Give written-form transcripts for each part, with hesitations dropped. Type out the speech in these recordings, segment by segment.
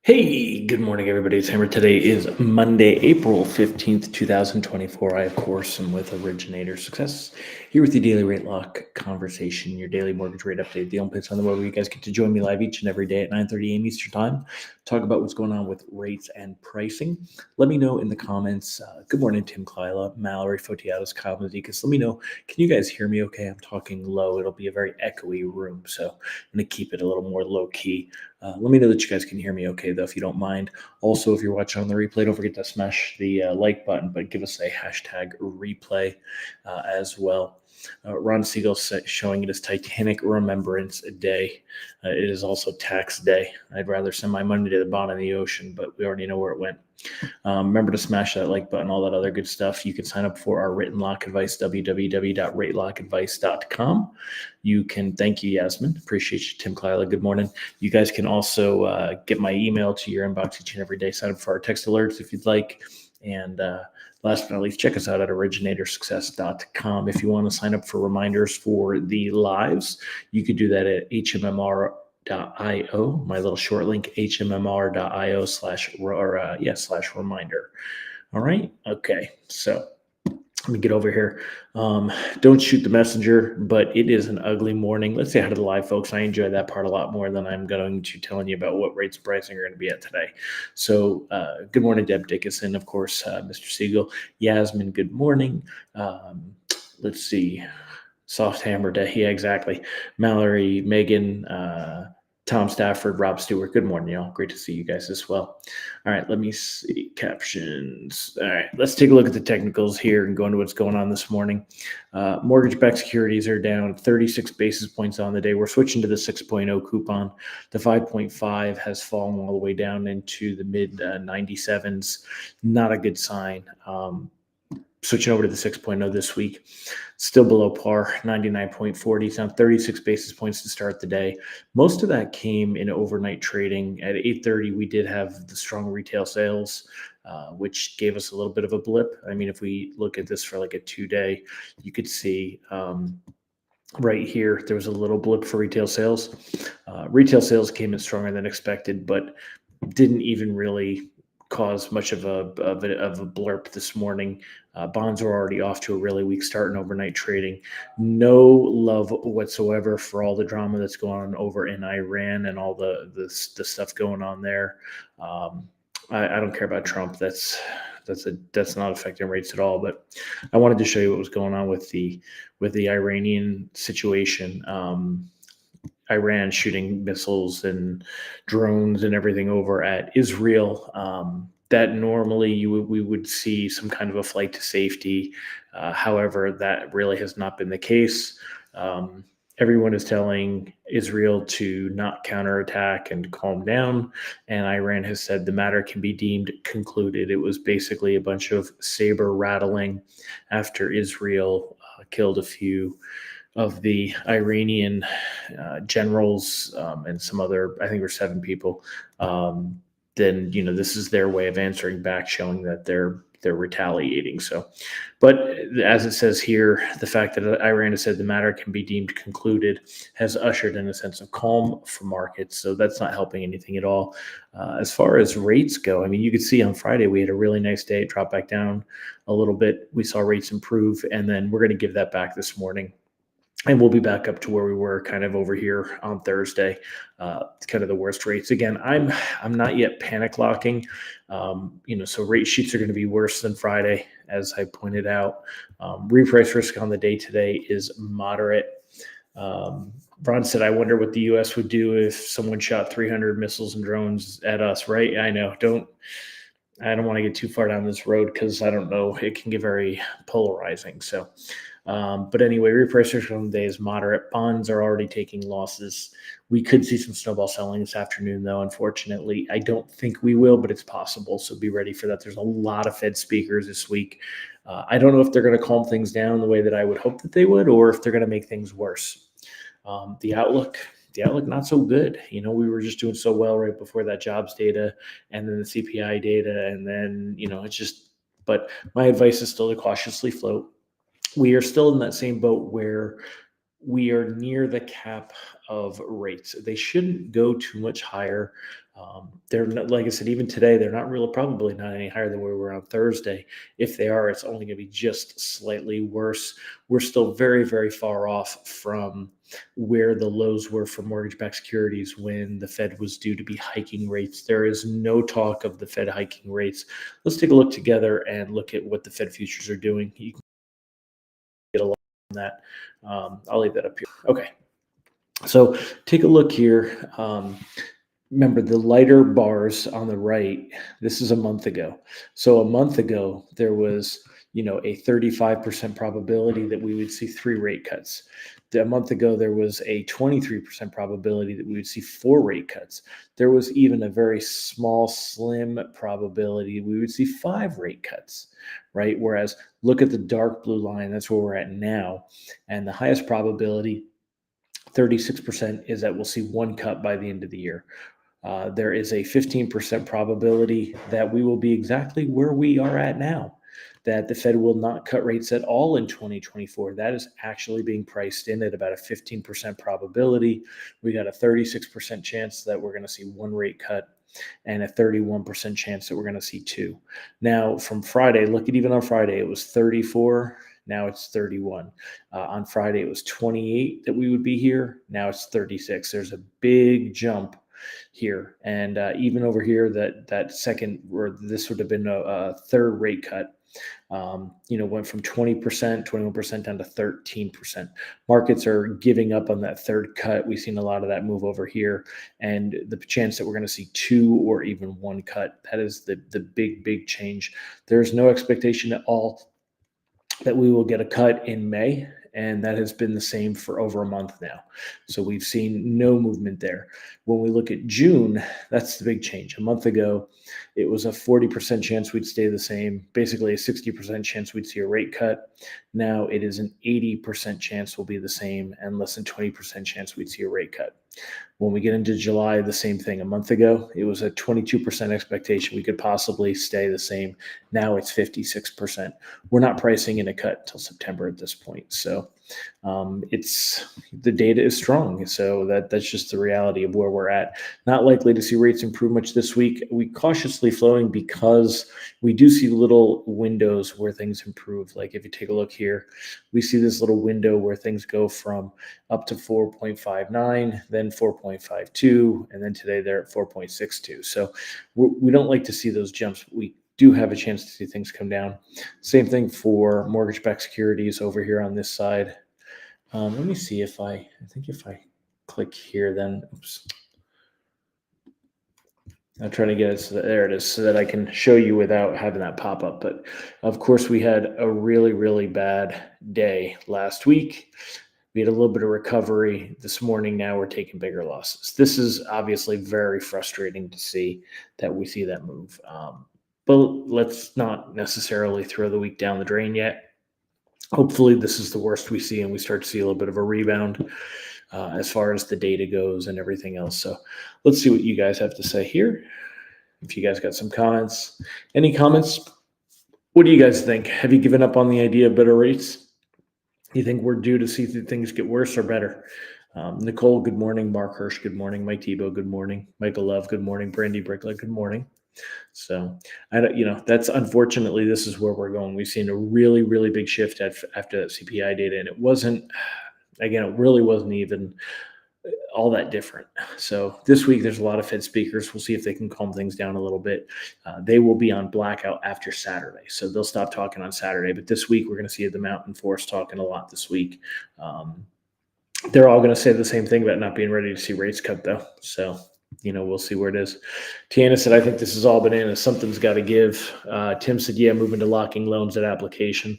Hey, good morning, everybody. It's Hammer. Today is Monday, April 15th, 2024. I, of course, am with Originator Success here with the Daily Rate Lock conversation, your daily mortgage rate update, the only place on the web where you guys get to join me live each and every day at 9:30 a.m. Eastern Time. Talk about what's going on with rates and pricing. Let me know in the comments. Good morning, Tim Klyla, Mallory Fotiatos, Kyle Mazikas. Let me know. Can you guys hear me okay? I'm talking low. It'll be a very echoey room, so I'm going to keep it a little more low key. Let me know that you guys can hear me okay, though, if you don't mind. Also, if you're watching on the replay, don't forget to smash the like button, but give us a hashtag replay as well. Ron Siegel showing it as Titanic Remembrance Day. It is also tax day. I'd rather send my money to the bottom of the ocean, but we already know where it went. Remember to smash that like button, all that other good stuff. You can sign up for our written lock advice, www.ratelockadvice.com. You can, thank you, Yasmin. Appreciate you, Tim Klyla. Good morning. You guys can also get my email to your inbox each and every day. Sign up for our text alerts if you'd like. And last but not least, check us out at originatorssuccess.com. If you want to sign up for reminders for the lives, you could do that at hmmr.io, my little short link, hmmr.io slash reminder. All right. Okay. So let me get over here. Don't shoot the messenger, but it is an ugly morning. Let's say hi to the live folks. I enjoy that part a lot more than I'm going to telling you about what rates and pricing are going to be at today. So good morning, Deb Dickinson, of course, Mr. Siegel, Yasmin, good morning. Let's see. Soft Hammer Day. Yeah, exactly. Mallory, Megan, Tom Stafford, Rob Stewart. Good morning, y'all. Great to see you guys as well. All right, let me see captions. All right, let's take a look at the technicals here and go into what's going on this morning. Mortgage-backed securities are down 36 basis points on the day. We're switching to the 6.0 coupon. The 5.5 has fallen all the way down into the mid 97s. Not a good sign. Switching over to the 6.0 this week, still below par, 99.40. It's down 36 basis points to start the day. Most of that came in overnight trading. At 8:30, we did have the strong retail sales, which gave us a little bit of a blip. I mean, if we look at this for like a 2-day, you could see right here, there was a little blip for retail sales. Retail sales came in stronger than expected, but didn't even really cause much of a blurb this morning. Bonds are already off to a really weak start in overnight trading. No love whatsoever for all the drama that's going on over in Iran and all the stuff going on there. I don't care about Trump. That's not affecting rates at all. But I wanted to show you what was going on with the Iranian situation. Iran shooting missiles and drones and everything over at Israel. That normally we would see some kind of a flight to safety. However, that really has not been the case. Everyone is telling Israel to not counterattack and calm down. And Iran has said the matter can be deemed concluded. It was basically a bunch of saber rattling after Israel killed a few of the Iranian generals and some other, I think, there were 7 people. Then this is their way of answering back, showing that they're retaliating. So, but as it says here, the fact that Iran has said the matter can be deemed concluded has ushered in a sense of calm for markets. So that's not helping anything at all. As far as rates go, I mean, you could see on Friday we had a really nice day. It dropped back down a little bit. We saw rates improve, and then we're going to give that back this morning. And we'll be back up to where we were kind of over here on Thursday. It's kind of the worst rates. Again, I'm not yet panic locking. So rate sheets are going to be worse than Friday, as I pointed out. Reprice risk on the day today is moderate. Ron said, I wonder what the U.S. would do if someone shot 300 missiles and drones at us, right? I know. I don't want to get too far down this road because I don't know. It can get very polarizing. So, but anyway, reprice risk on the day is moderate. Bonds are already taking losses. We could see some snowball selling this afternoon, though. Unfortunately, I don't think we will, but it's possible. So be ready for that. There's a lot of Fed speakers this week. I don't know if they're going to calm things down the way that I would hope that they would, or if they're going to make things worse. The outlook not so good. We were just doing so well right before that jobs data and then the CPI data, and then it's just. But my advice is still to cautiously float. We are still in that same boat where we are near the cap of rates. They shouldn't go too much higher. They're not, like I said, even today, they're not really probably not any higher than where we were on Thursday. If they are, it's only going to be just slightly worse. We're still very, very far off from where the lows were for mortgage-backed securities when the Fed was due to be hiking rates. There is no talk of the Fed hiking rates. Let's take a look together and look at what the Fed futures are doing. You can get a lot on that. I'll leave that up here. Okay. So take a look here. Remember the lighter bars on the right, this is a month ago. So a month ago, there was, a 35% probability that we would see 3 rate cuts. A month ago, there was a 23% probability that we would see 4 rate cuts. There was even a very small, slim probability we would see 5 rate cuts, right? Whereas look at the dark blue line, that's where we're at now. And the highest probability, 36%, is that we'll see 1 cut by the end of the year. There is a 15% probability that we will be exactly where we are at now, that the Fed will not cut rates at all in 2024. That is actually being priced in at about a 15% probability. We got a 36% chance that we're going to see 1 rate cut and a 31% chance that we're going to see 2. Now, from Friday, look at even on Friday, it was 34. Now it's 31. On Friday, it was 28 that we would be here. Now it's 36. There's a big jump here, and even over here, that second, or this would have been a third rate cut, went from 20%, 21% down to 13%. Markets are giving up on that third cut. We've seen a lot of that move over here, and the chance that we're going to see 2 or even 1 cut, that is the big change. There's no expectation at all that we will get a cut in May, and that has been the same for over a month now. So we've seen no movement there. When we look at June, that's the big change. A month ago, it was a 40% chance we'd stay the same, basically a 60% chance we'd see a rate cut. Now it is an 80% chance we'll be the same and less than 20% chance we'd see a rate cut. When we get into July, the same thing. A month ago, it was a 22% expectation we could possibly stay the same. Now it's 56%. We're not pricing in a cut until September at this point. So the data is strong. So that's just the reality of where we're at. Not likely to see rates improve much this week. We cautiously floating because we do see little windows where things improve. Like if you take a look here, we see this little window where things go from up to 4.59, then 4.52, and then today they're at 4.62. So we don't like to see those jumps. We do have a chance to see things come down. Same thing for mortgage-backed securities over here on this side. Let me see if I think if I click here, then, oops. I'm trying to get it so that there it is, so that I can show you without having that pop up. But of course, we had a really, really bad day last week. We had a little bit of recovery this morning. Now we're taking bigger losses. This is obviously very frustrating to see that we see that move. But let's not necessarily throw the week down the drain yet. Hopefully this is the worst we see and we start to see a little bit of a rebound as far as the data goes and everything else. So let's see what you guys have to say here. If you guys got some comments, any comments? What do you guys think? Have you given up on the idea of better rates? You think we're due to see things get worse or better? Nicole, good morning. Mark Hirsch, good morning. Mike Tebow, good morning. Michael Love, good morning. Brandy Brickler, good morning. So, that's unfortunately, this is where we're going. We've seen a really, really big shift after that CPI data, and it really wasn't even all that different. So this week, there's a lot of Fed speakers. We'll see if they can calm things down a little bit. They will be on blackout after Saturday, so they'll stop talking on Saturday. But this week, we're going to see the Mountain Force talking a lot this week. They're all going to say the same thing about not being ready to see rates cut, though. So, we'll see where it is. Tiana said, I think this is all bananas. Something's got to give. Tim said, yeah, moving to locking loans at application.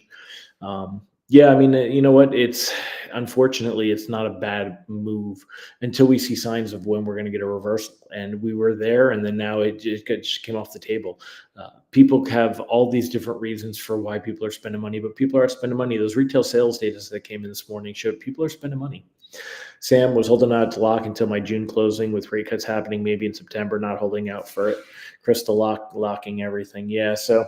Yeah, I mean, you know what? Unfortunately, it's not a bad move until we see signs of when we're going to get a reversal. And we were there, and then now it just came off the table. People have all these different reasons for why people are spending money, but people are spending money. Those retail sales data that came in this morning showed people are spending money. Sam was holding out to lock until my June closing with rate cuts happening maybe in September, not holding out for it. Crystal locking everything. Yeah, so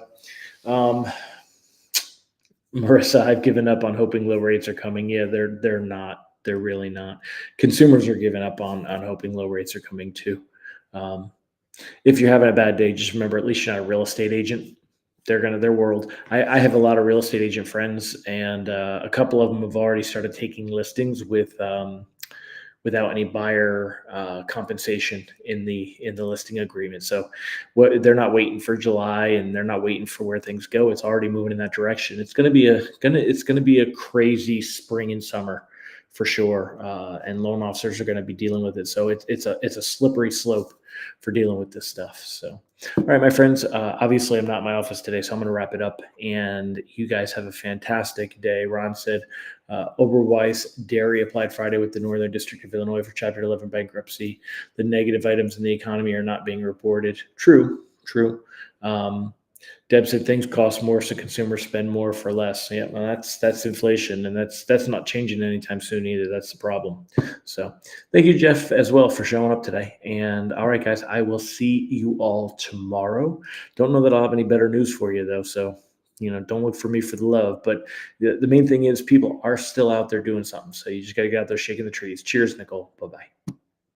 Marissa, I've given up on hoping low rates are coming. Yeah, they're not. They're really not. Consumers are giving up on hoping low rates are coming too. Um, if you're having a bad day, just remember at least you're not a real estate agent. Their world. I have a lot of real estate agent friends, and a couple of them have already started taking listings without any buyer compensation in the listing agreement. So what they're not waiting for July, and they're not waiting for where things go. It's already moving in that direction. It's going to be a crazy spring and summer for sure, and loan officers are going to be dealing with it. So it's a slippery slope for dealing with this stuff. So all right, my friends. Obviously, I'm not in my office today, so I'm going to wrap it up. And you guys have a fantastic day. Ron said, Oberweis Dairy applied Friday with the Northern District of Illinois for Chapter 11 bankruptcy. The negative items in the economy are not being reported. True, true. Deb said things cost more, so consumers spend more for less. Yeah, well, that's inflation, and that's not changing anytime soon either. That's the problem. So, thank you, Jeff, as well for showing up today. And all right, guys, I will see you all tomorrow. Don't know that I'll have any better news for you though. So, don't look for me for the love. But the main thing is people are still out there doing something. So you just got to get out there shaking the trees. Cheers, Nicole. Bye bye.